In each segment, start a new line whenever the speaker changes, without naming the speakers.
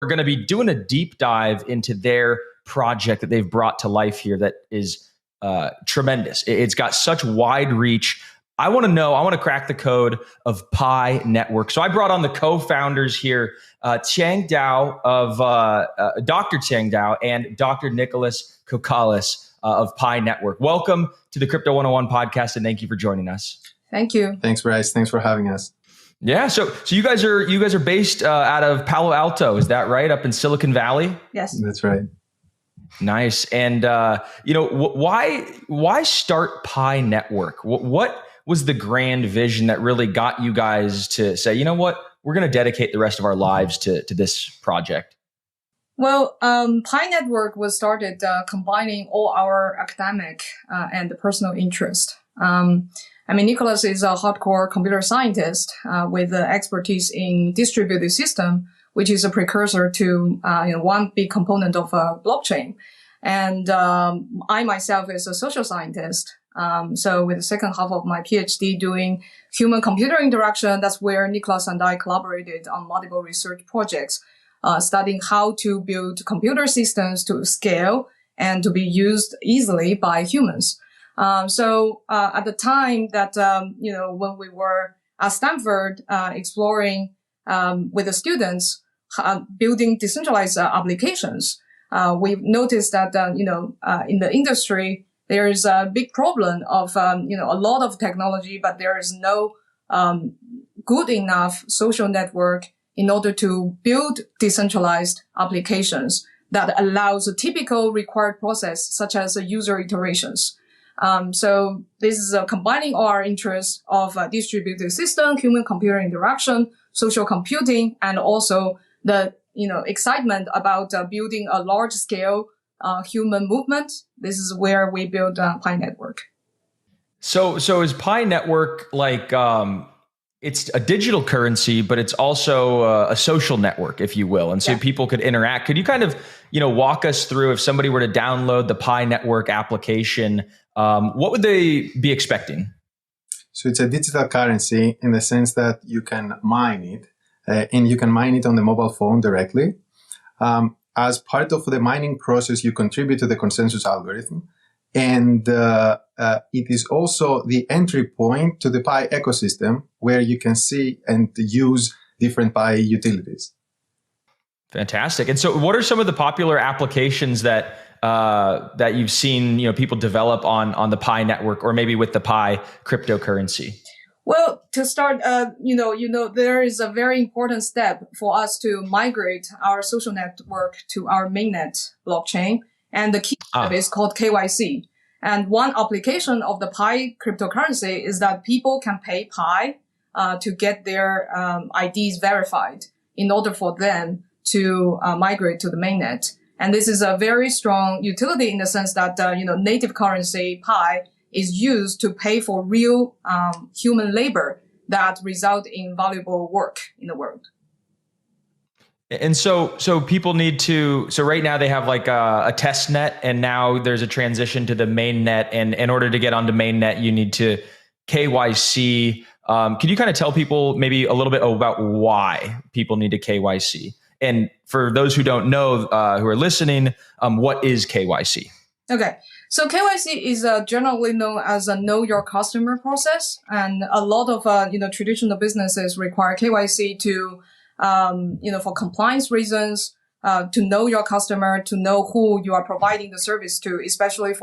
We're going to be doing a deep dive into their project that they've brought to life here that is tremendous. It's got such wide reach. I want to crack the code of Pi Network. So I brought on the co-founders here, Chang Dao of Dr. Chang Dao and Dr. Nicholas Kokalis of Pi Network. Welcome to the Crypto 101 podcast, and thank you for joining us.
Thank you.
Thanks, Bryce. Thanks for having us.
Yeah, so you guys are based out of Palo Alto, is that right? Up in Silicon Valley?
Yes,
that's right.
Nice. And why start Pi Network? What was the grand vision that really got you guys to say, you know what, we're going to dedicate the rest of our lives to this project?
Well, Pi Network was started combining all our academic and personal interest. Nicholas is a hardcore computer scientist with expertise in distributed system, which is a precursor to one big component of blockchain. And I myself is a social scientist. So with the second half of my PhD doing human-computer interaction, that's where Nicholas and I collaborated on multiple research projects, studying how to build computer systems to scale and to be used easily by humans. So at the time that, when we were at Stanford exploring with the students, building decentralized applications, we've noticed that, in the industry, there is a big problem of, a lot of technology, but there is no good enough social network in order to build decentralized applications that allows a typical required process, such as user iterations. So this is combining our interests of distributed system, human-computer interaction, social computing, and also the excitement about building a large-scale human movement. This is where we build Pi Network.
So is Pi Network like it's a digital currency, but it's also a social network, if you will, and so people could interact. Could you kind of walk us through, if somebody were to download the Pi Network application, what would they be expecting?
So it's a digital currency in the sense that you can mine it, and you can mine it on the mobile phone directly. As part of the mining process, you contribute to the consensus algorithm. And it is also the entry point to the Pi ecosystem, where you can see and use different Pi utilities.
Fantastic. And so what are some of the popular applications that you've seen people develop on the Pi Network, or maybe with the Pi cryptocurrency?
Well, to start, there is a very important step for us to migrate our social network to our mainnet blockchain. And the key step is called KYC. And one application of the Pi cryptocurrency is that people can pay Pi to get their IDs verified in order for them to migrate to the mainnet. And this is a very strong utility in the sense that, native currency Pi is used to pay for real human labor that result in valuable work in the world.
And so people need to, so right now they have like a test net, and now there's a transition to the main net. And in order to get onto main net, you need to KYC. Can you kind of tell people maybe a little bit about why people need to KYC? And for those who don't know, who are listening, what is KYC?
Okay. So KYC is generally known as a know your customer process. And a lot of, traditional businesses require KYC to, for compliance reasons, to know your customer, to know who you are providing the service to, especially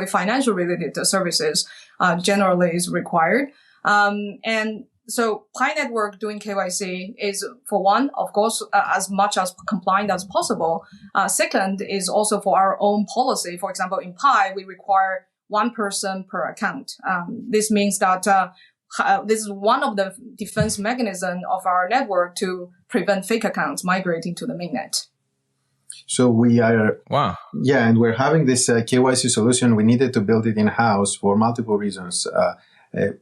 financial related services, generally is required. And so Pi Network doing KYC is, for one, of course, as much as compliant as possible. Second is also for our own policy. For example, in Pi, we require one person per account. This means that this is one of the defense mechanisms of our network to prevent fake accounts migrating to the mainnet.
So we are, and we're having this KYC solution. We needed to build it in-house for multiple reasons.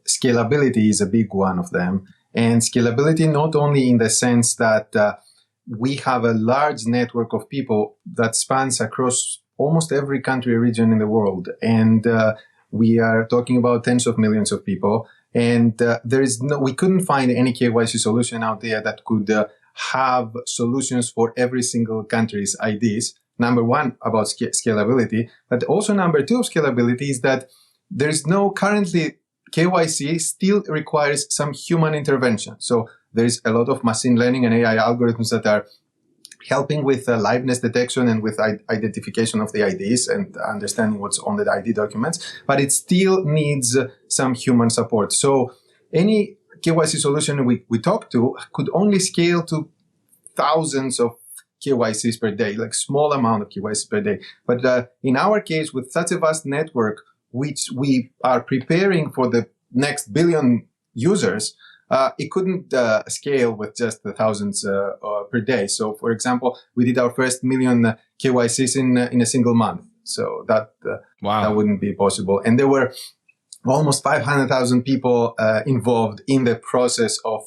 Scalability is a big one of them. And scalability not only in the sense that we have a large network of people that spans across almost every country or region in the world. And we are talking about tens of millions of people. And we couldn't find any KYC solution out there that could have solutions for every single country's IDs. Number one, about scalability, but also number two of scalability is that there's no currently KYC still requires some human intervention. So there's a lot of machine learning and AI algorithms that are helping with liveness detection and with identification of the IDs and understanding what's on the ID documents, but it still needs some human support. So any KYC solution we talk to could only scale to thousands of KYCs per day, like small amount of KYCs per day. But in our case, with such a vast network, which we are preparing for the next billion users, it couldn't scale with just the thousands per day. So, for example, we did our first million KYCs in a single month. So that wouldn't be possible. And there were almost 500,000 people involved in the process of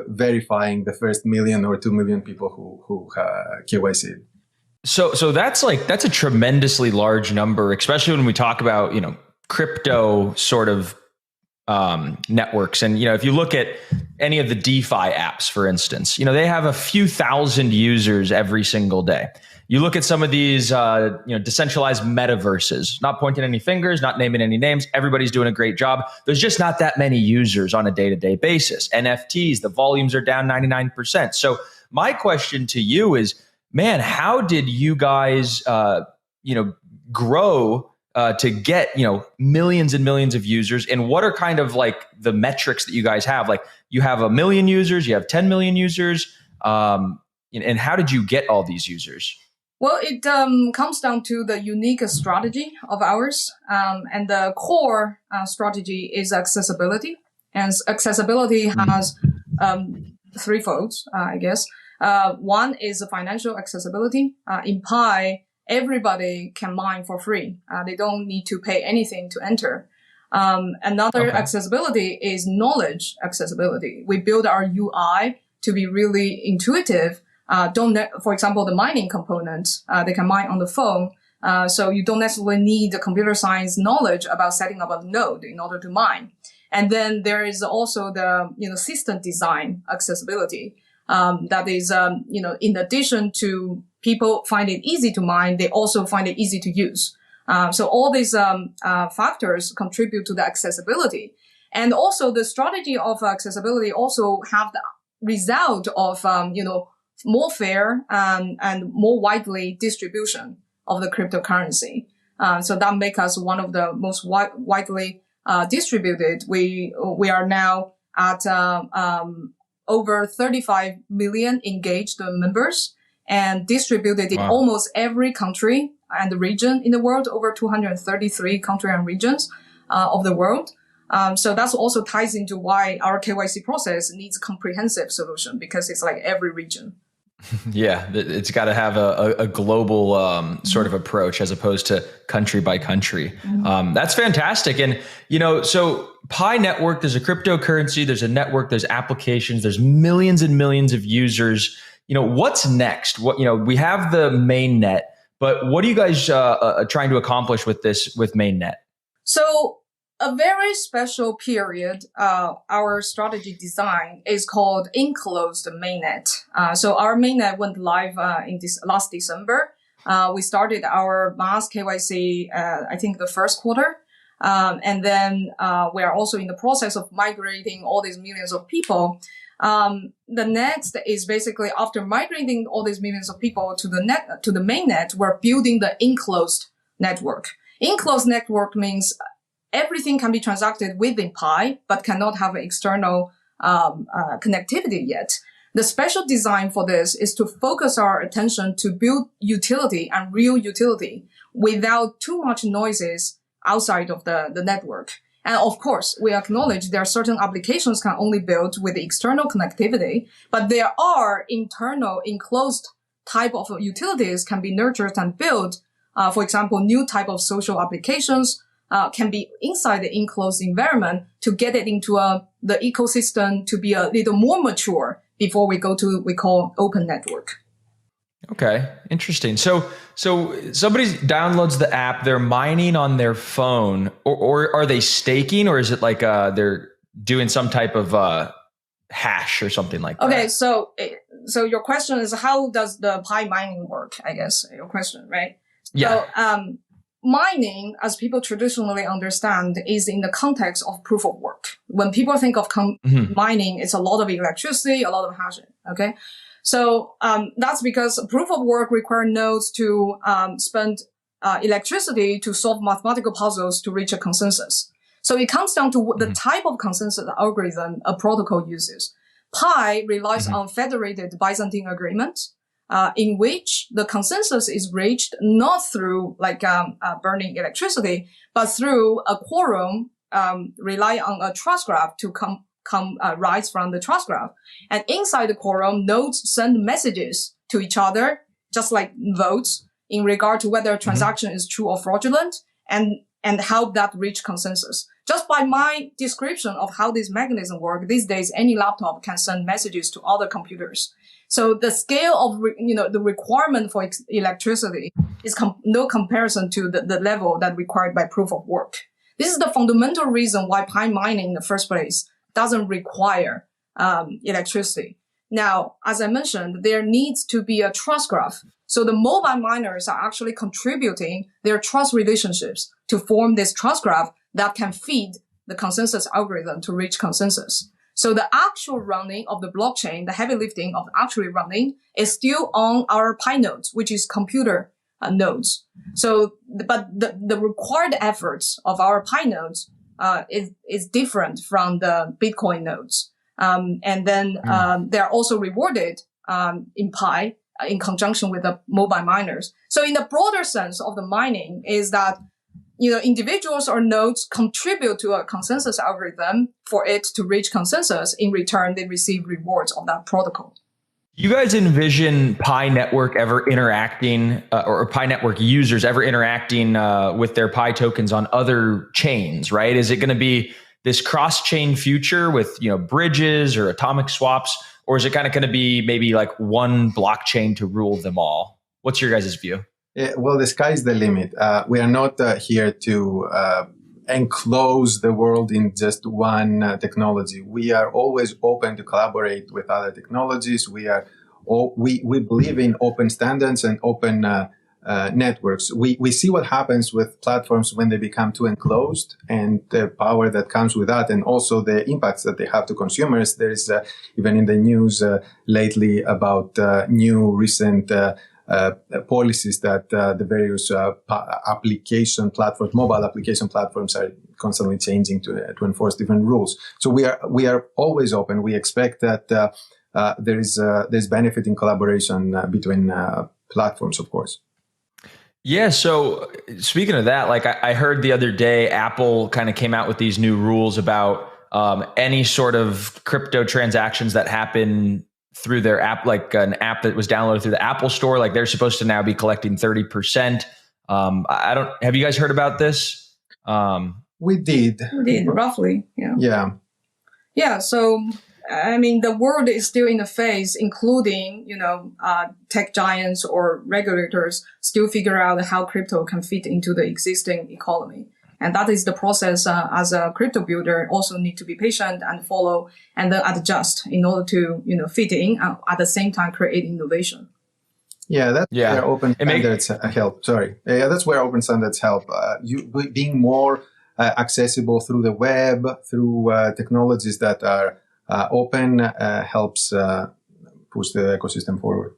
verifying the first million or 2 million people who KYC'd.
So that's a tremendously large number, especially when we talk about, crypto sort of networks. And, if you look at any of the DeFi apps, for instance, they have a few thousand users every single day. You look at some of these, decentralized metaverses, not pointing any fingers, not naming any names. Everybody's doing a great job. There's just not that many users on a day-to-day basis. NFTs, the volumes are down 99%. So my question to you is, man, how did you guys, grow to get, millions and millions of users? And what are kind of like the metrics that you guys have? Like you have 1 million users, you have 10 million users. And how did you get all these users?
Well, it comes down to the unique strategy of ours. And the core strategy is accessibility. And accessibility has three folds, I guess. One is financial accessibility. In Pi, everybody can mine for free. They don't need to pay anything to enter. Another accessibility is knowledge accessibility. We build our UI to be really intuitive. For example, the mining component, they can mine on the phone. So you don't necessarily need the computer science knowledge about setting up a node in order to mine. And then there is also the, system design accessibility. That is, in addition to people find it easy to mine, they also find it easy to use. So all these factors contribute to the accessibility. And also the strategy of accessibility also have the result of, more fair and more widely distribution of the cryptocurrency. So that makes us one of the most widely distributed. We are now at over 35 million engaged members and distributed in almost every country and region in the world, over 233 countries and regions of the world. So that's also ties into why our KYC process needs a comprehensive solution, because it's like every region.
Yeah, it's got to have a global sort of approach as opposed to country by country. That's fantastic. And, so Pi Network, there's a cryptocurrency, there's a network, there's applications, there's millions and millions of users. What's next? We have the mainnet, but what are you guys trying to accomplish with mainnet?
So a very special period, our strategy design is called enclosed mainnet. So our mainnet went live in this last December. We started our mass KYC, I think the first quarter. And then we are also in the process of migrating all these millions of people. The next is basically after migrating all these millions of people to the mainnet, we're building the enclosed network. Enclosed network means everything can be transacted within Pi, but cannot have external connectivity yet. The special design for this is to focus our attention to build utility and real utility without too much noises outside of the network. And of course, we acknowledge there are certain applications can only build with external connectivity, but there are internal enclosed type of utilities can be nurtured and built. For example, new type of social applications can be inside the enclosed environment to get it into the ecosystem to be a little more mature before we go to we call open network.
Okay, interesting. So somebody downloads the app, they're mining on their phone, or are they staking, or is it like they're doing some type of hash or something like that?
Okay, so so your question is, how does the Pi mining work? I guess your question, right?
Yeah.
So, mining, as people traditionally understand, is in the context of proof of work. When people think of mining, it's a lot of electricity, a lot of hashing. Okay. So, that's because proof of work require nodes to, spend, electricity to solve mathematical puzzles to reach a consensus. So it comes down to the type of consensus algorithm a protocol uses. Pi relies on federated Byzantine agreement, in which the consensus is reached not through burning electricity, but through a quorum, rely on a trust graph to rise from the trust graph. And inside the quorum, nodes send messages to each other, just like votes, in regard to whether a transaction is true or fraudulent, and help that reach consensus. Just by my description of how this mechanism works, these days any laptop can send messages to other computers. So the scale of the requirement for electricity is no comparison to the level that required by proof of work. This is the fundamental reason why Pi mining in the first place doesn't require electricity. Now, as I mentioned, there needs to be a trust graph. So the mobile miners are actually contributing their trust relationships to form this trust graph that can feed the consensus algorithm to reach consensus. So the actual running of the blockchain, the heavy lifting of actually running, is still on our Pi nodes, which is computer nodes. So, but the required efforts of our Pi nodes is different from the Bitcoin nodes. And then they're also rewarded in Pi in conjunction with the mobile miners. So in the broader sense of the mining is that, individuals or nodes contribute to a consensus algorithm for it to reach consensus. In return, they receive rewards of that protocol.
You guys envision Pi network ever interacting, or Pi network users ever interacting with their Pi tokens on other chains, right? Is it going to be this cross-chain future with, bridges or atomic swaps, or is it kind of going to be maybe like one blockchain to rule them all? What's your guys' view?
Well, the sky is the limit. We are not here to enclose the world in just one technology. We are always open to collaborate with other technologies. We believe in open standards and open networks. We see what happens with platforms when they become too enclosed, and the power that comes with that, and also the impacts that they have to consumers. There is even in the news lately about new recent policies that the various application platforms, mobile application platforms, are constantly changing to enforce different rules. So we are always open. We expect that there's benefit in collaboration between platforms, of course.
Yeah. So speaking of that, I heard the other day, Apple kind of came out with these new rules about any sort of crypto transactions that happen through their app, like an app that was downloaded through the Apple Store. Like they're supposed to now be collecting 30%. Have you guys heard about this?
We did
roughly. Yeah. Yeah. So, the world is still in the phase, including, tech giants or regulators still figure out how crypto can fit into the existing economy. And that is the process as a crypto builder also need to be patient and follow and then adjust in order to, fit in at the same time create innovation.
Yeah, that's where open standards help. That's where open standards help. You being more accessible through the web, through technologies that are open helps push the ecosystem forward.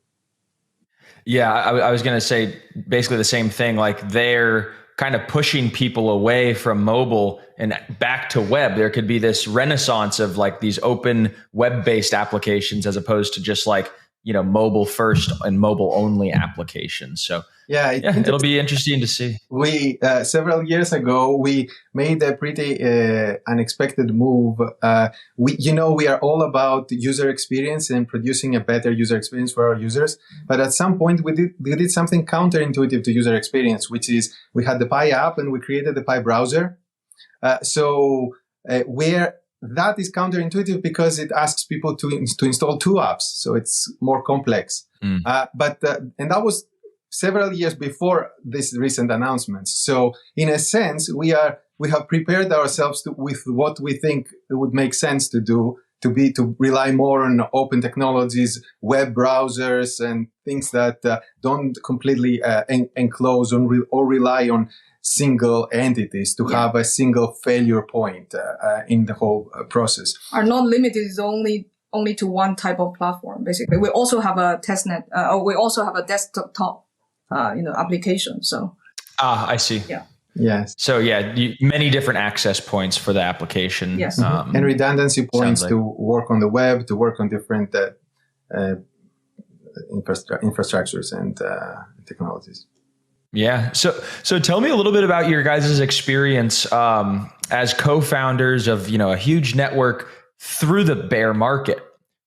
Yeah, I was going to say basically the same thing. Like they're kind of pushing people away from mobile and back to web. There could be this renaissance of like these open web-based applications as opposed to just like, mobile first and mobile only applications. So it'll be interesting to see.
We, several years ago, we made a pretty unexpected move. We are all about user experience and producing a better user experience for our users. But at some point we did something counterintuitive to user experience, which is we had the Pi app and we created the Pi browser. Where that is counterintuitive because it asks people to install two apps. So it's more complex. And that was several years before this recent announcements. So in a sense, we have prepared ourselves with what we think would make sense to do to rely more on open technologies, web browsers, and things that don't completely enclose or rely on single entities to have a single failure point in the whole process.
Are not limited only to one type of platform. Basically, we also have a testnet, or we also have a desktop, application. So.
I see.
Yeah.
Yes.
So many different access points for the application.
Yes.
And redundancy points to work on the web, to work on different infrastructures and technologies.
Yeah. So tell me a little bit about your guys' experience as co-founders of, a huge network through the bear market,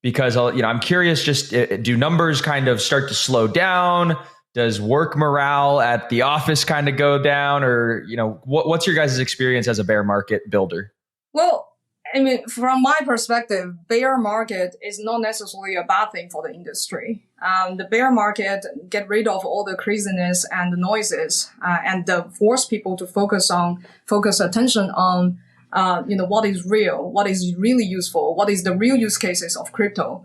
because, I'm curious, just do numbers kind of start to slow down? Does work morale at the office kind of go down, or, what's your guys' experience as a bear market builder?
Well, I mean, from my perspective, bear market is not necessarily a bad thing for the industry. The bear market get rid of all the craziness and the noises, and force people to focus attention on, what is real, what is really useful, what is the real use cases of crypto.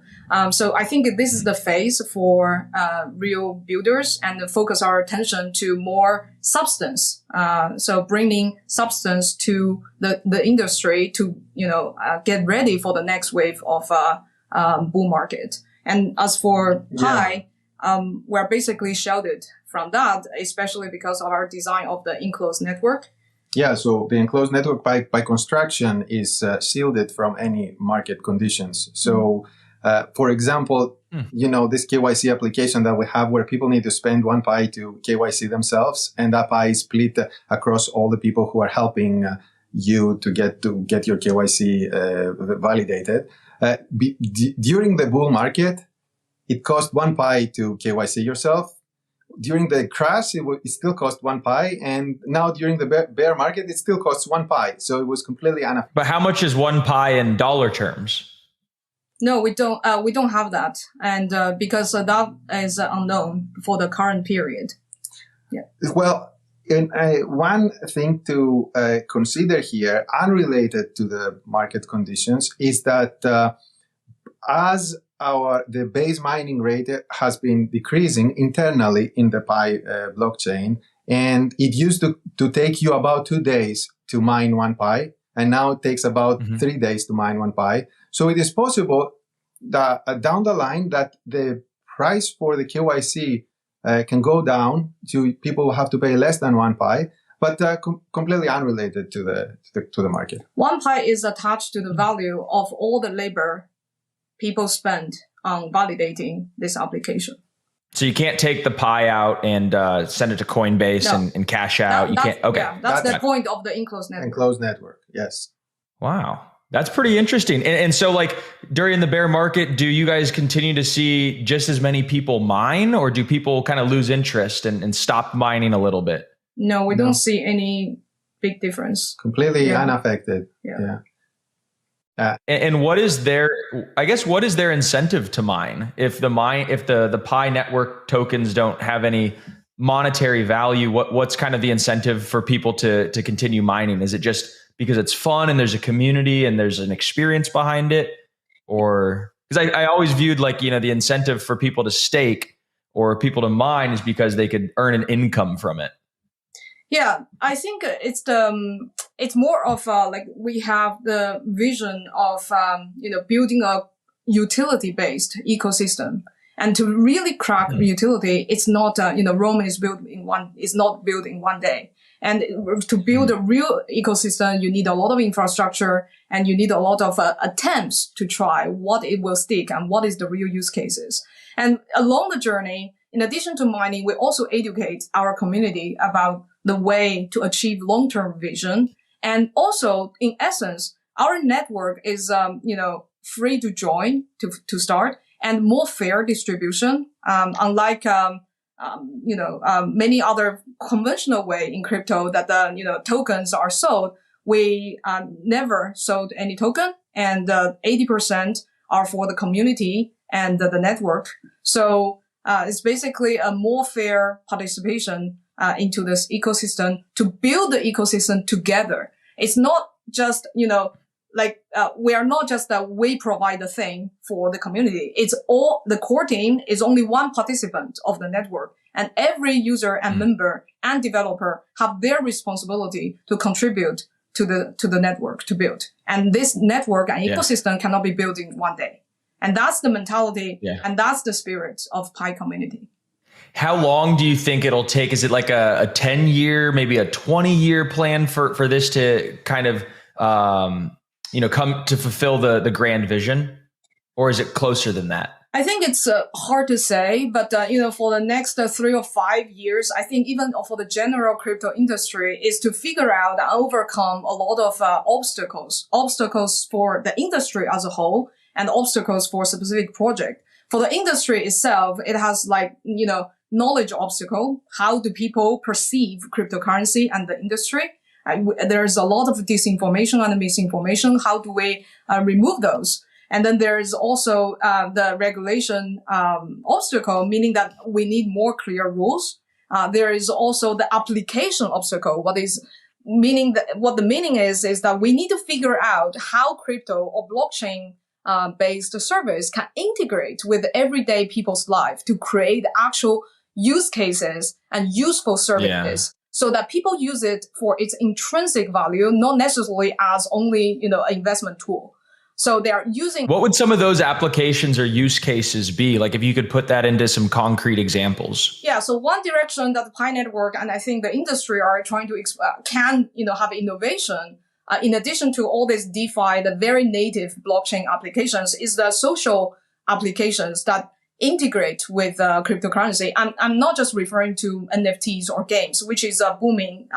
So I think this is the phase for real builders, and focus our attention to more substance. So bringing substance to the industry to get ready for the next wave of bull market. And as for Pi, we're basically shielded from that, especially because of our design of the enclosed network.
Yeah, so the enclosed network by construction is shielded from any market conditions. So, for example, this KYC application that we have where people need to spend 1 Pi to KYC themselves, and that Pi is split across all the people who are helping you to get your KYC validated. During the bull market, it cost 1 Pi to KYC yourself. During the crash, it still cost 1 Pi, and now during the bear market, it still costs 1 Pi. So it was completely unaffected.
But how much is 1 Pi in dollar terms?
No, we don't. We don't have that, and because that is unknown for the current period. Yeah.
Well, one thing to consider here, unrelated to the market conditions, is that as the base mining rate has been decreasing internally in the Pi blockchain, and it used to take you about 2 days to mine 1 Pi, and now it takes about 3 days to mine 1 Pi. So it is possible that down the line that the price for the KYC can go down to people who have to pay less than 1 Pi, but completely unrelated to the market.
1 Pi is attached to the value of all the labor people spend on validating this application.
So you can't take the Pi out and send it to Coinbase and cash out. You can't. Okay,
yeah, that's the point of the enclosed network.
Enclosed network, yes.
Wow, that's pretty interesting. And so, like, during the bear market, do you guys continue to see just as many people mine, or do people kind of lose interest and stop mining a little bit?
No, we don't see any big difference.
Completely unaffected. Yeah.
And what is their incentive to mine if the Pi network tokens don't have any monetary value? What's kind of the incentive for people to continue mining? Is it just because it's fun and there's a community and there's an experience behind it? Or because I always viewed the incentive for people to stake or people to mine is because they could earn an income from it.
Yeah, I think it's more of we have the vision of building a utility-based ecosystem, and to really crack utility, it's not Rome is not built in 1 day, and to build a real ecosystem, you need a lot of infrastructure and you need a lot of attempts to try what it will stick and what is the real use cases. And along the journey, in addition to mining, we also educate our community about the way to achieve long-term vision. And also, in essence, our network is, free to join to start, and more fair distribution. Unlike, many other conventional way in crypto that tokens are sold, we never sold any token, and 80% are for the community and the network. So it's basically a more fair participation into this ecosystem to build the ecosystem together. It's not just, we are not just we provide the thing for the community. It's all the core team is only one participant of the network, and every user and member and developer have their responsibility to contribute to the network to build. And this network and ecosystem cannot be built in one day. And that's the mentality and that's the spirit of Pi community.
How long do you think it'll take? Is it like a 10-year, maybe a 20-year plan for this to kind of, come to fulfill the grand vision? Or is it closer than that?
I think it's hard to say, but, for the next 3 or 5 years, I think even for the general crypto industry is to figure out and overcome a lot of obstacles for the industry as a whole and obstacles for a specific project. For the industry itself, it has knowledge obstacle. How do people perceive cryptocurrency and the industry? There's a lot of disinformation and misinformation. How do we remove those? And then there is also the regulation obstacle, meaning that we need more clear rules. There is also the application obstacle. What the meaning is that we need to figure out how crypto or blockchain based service can integrate with everyday people's life to create actual use cases and useful services so that people use it for its intrinsic value, not necessarily as only, an investment tool. So they are using.
What would some of those applications or use cases be? Like if you could put that into some concrete examples.
Yeah. So one direction that the Pi Network and I think the industry are trying to have innovation. In addition to all this DeFi, the very native blockchain applications is the social applications that integrate with cryptocurrency. I'm not just referring to NFTs or games, which is a booming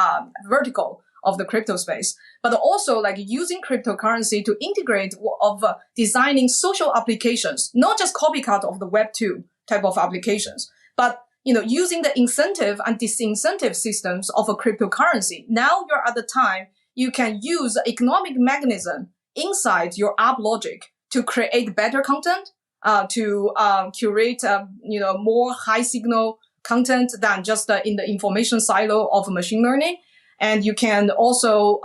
vertical of the crypto space, but also using cryptocurrency to integrate of designing social applications, not just copycat of the Web 2 type of applications, but using the incentive and disincentive systems of a cryptocurrency. Now you're at the time you can use the economic mechanism inside your app logic to create better content, to curate more high signal content than just in the information silo of machine learning. And you can also,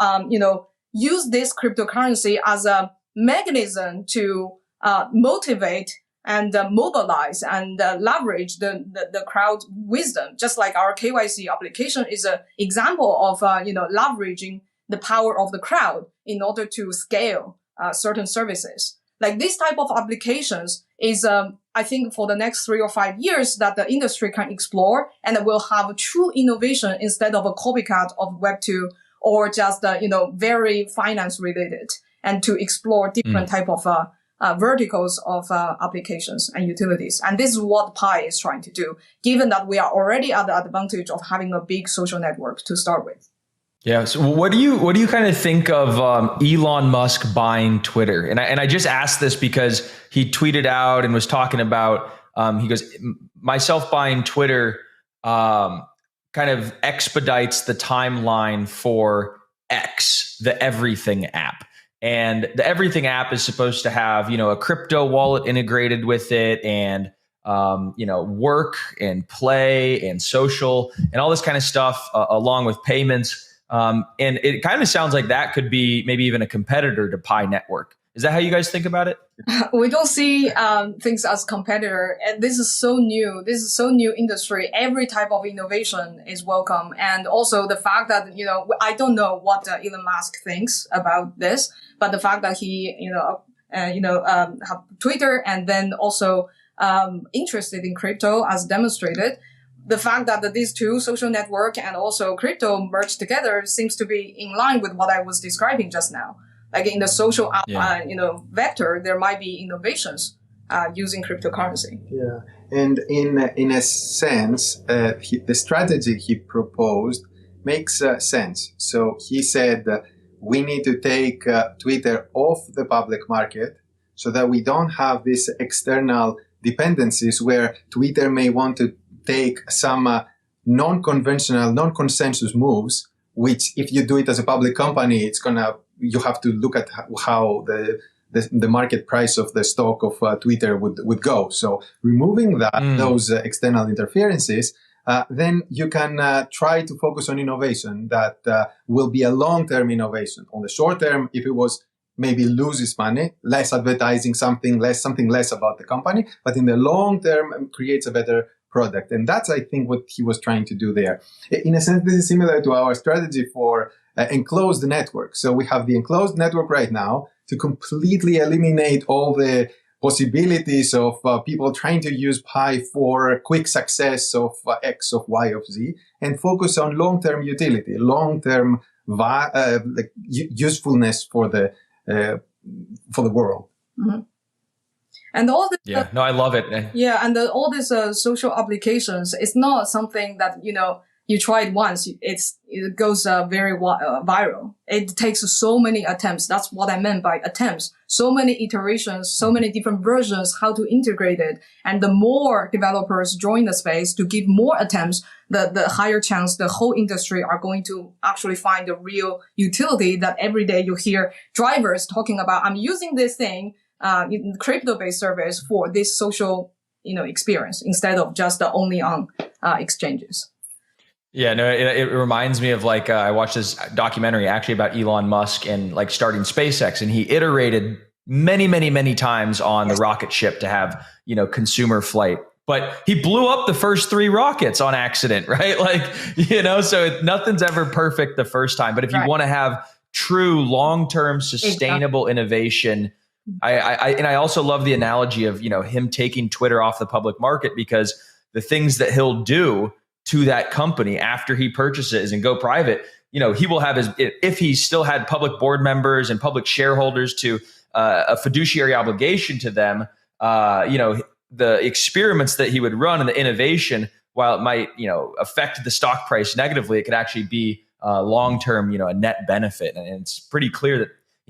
use this cryptocurrency as a mechanism to motivate and mobilize and leverage the crowd wisdom. Just like our KYC application is an example of, leveraging the power of the crowd in order to scale certain services. Like this type of applications is, I think, for the next 3 or 5 years that the industry can explore and will have true innovation instead of a copycat of Web 2 or just, very finance related, and to explore different type of verticals of applications and utilities. And this is what Pi is trying to do, given that we are already at the advantage of having a big social network to start with.
Yeah. So what do you kind of think of Elon Musk buying Twitter? And I just asked this because he tweeted out and was talking about, he goes, myself buying Twitter kind of expedites the timeline for X, the Everything app. And the Everything app is supposed to have, a crypto wallet integrated with it and, work and play and social and all this kind of stuff along with payments. And it kind of sounds like that could be maybe even a competitor to Pi Network. Is that how you guys think about it?
We don't see things as competitor. And this is so new. This is so new industry. Every type of innovation is welcome. And also the fact that, I don't know what Elon Musk thinks about this, but the fact that he, have Twitter and then also interested in crypto as demonstrated. The fact that these two, social network and also crypto, merged together seems to be in line with what I was describing just now. Like in the social, vector, there might be innovations using cryptocurrency.
Yeah, and in a sense, the strategy he proposed makes sense. So he said we need to take Twitter off the public market so that we don't have these external dependencies where Twitter may want to take some non-conventional, non-consensus moves, which if you do it as a public company, you have to look at how the market price of the stock of Twitter would go. So removing those external interferences, then you can try to focus on innovation that will be a long-term innovation. On the short term, if it was maybe loses money, less advertising, something less about the company, but in the long term creates a better product. And that's, I think, what he was trying to do there. In a sense, this is similar to our strategy for enclosed network. So we have the enclosed network right now to completely eliminate all the possibilities of people trying to use Pi for quick success of X, of Y, of Z, and focus on long-term utility, long-term usefulness for the world.
Mm-hmm. And all this,
I love it.
All these social applications, it's not something that, you try it once, it goes very viral. It takes so many attempts. That's what I meant by attempts. So many iterations, so many different versions, how to integrate it. And the more developers join the space to give more attempts, the higher chance the whole industry are going to actually find the real utility that every day you hear drivers talking about, I'm using this thing, crypto-based service for this social, experience instead of just only on exchanges.
Yeah, no, it reminds me of I watched this documentary actually about Elon Musk and starting SpaceX, and he iterated many, many, many times on the rocket ship to have, consumer flight. But he blew up the first 3 rockets on accident, right? So nothing's ever perfect the first time. But if you want to have true long-term sustainable innovation, I also love the analogy of, him taking Twitter off the public market, because the things that he'll do to that company after he purchases and go private, he will have if he still had public board members and public shareholders to a fiduciary obligation to them, the experiments that he would run and the innovation, while it might, affect the stock price negatively, it could actually be long-term, a net benefit. And it's pretty clear that,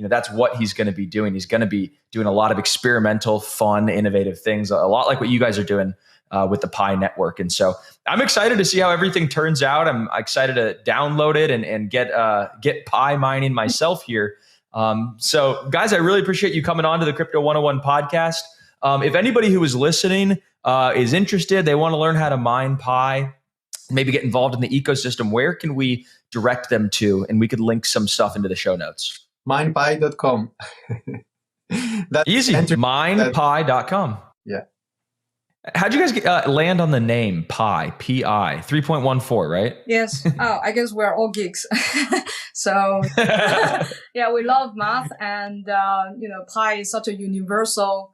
that's what he's going to be doing. He's going to be doing a lot of experimental, fun, innovative things, a lot like what you guys are doing with the Pi network. And so I'm excited to see how everything turns out. I'm excited to download it and get Pi mining myself here. So guys, I really appreciate you coming on to the Crypto 101 podcast. If anybody who is listening is interested, they want to learn how to mine Pi, maybe get involved in the ecosystem, where can we direct them to? And we could link some stuff into the show notes.
Minepi.com.
That's easy. Minepi.com.
Yeah.
How'd you guys land on the name Pi, P-I, 3.14, right?
Yes. I guess we're all geeks. So, we love math, and, Pi is such a universal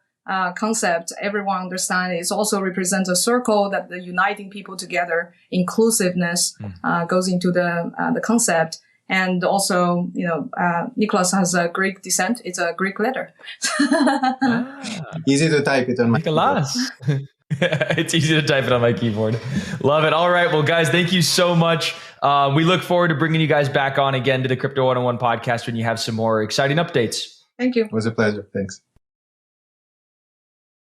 concept. Everyone understands. It also represents a circle that the uniting people together, inclusiveness goes into the concept. And also, Nicholas has a Greek descent. It's a Greek letter.
Easy to type it on my keyboard.
It's easy to type it on my keyboard. Love it. All right. Well, guys, thank you so much. We look forward to bringing you guys back on again to the Crypto 101 podcast when you have some more exciting updates.
Thank you.
It was a pleasure. Thanks.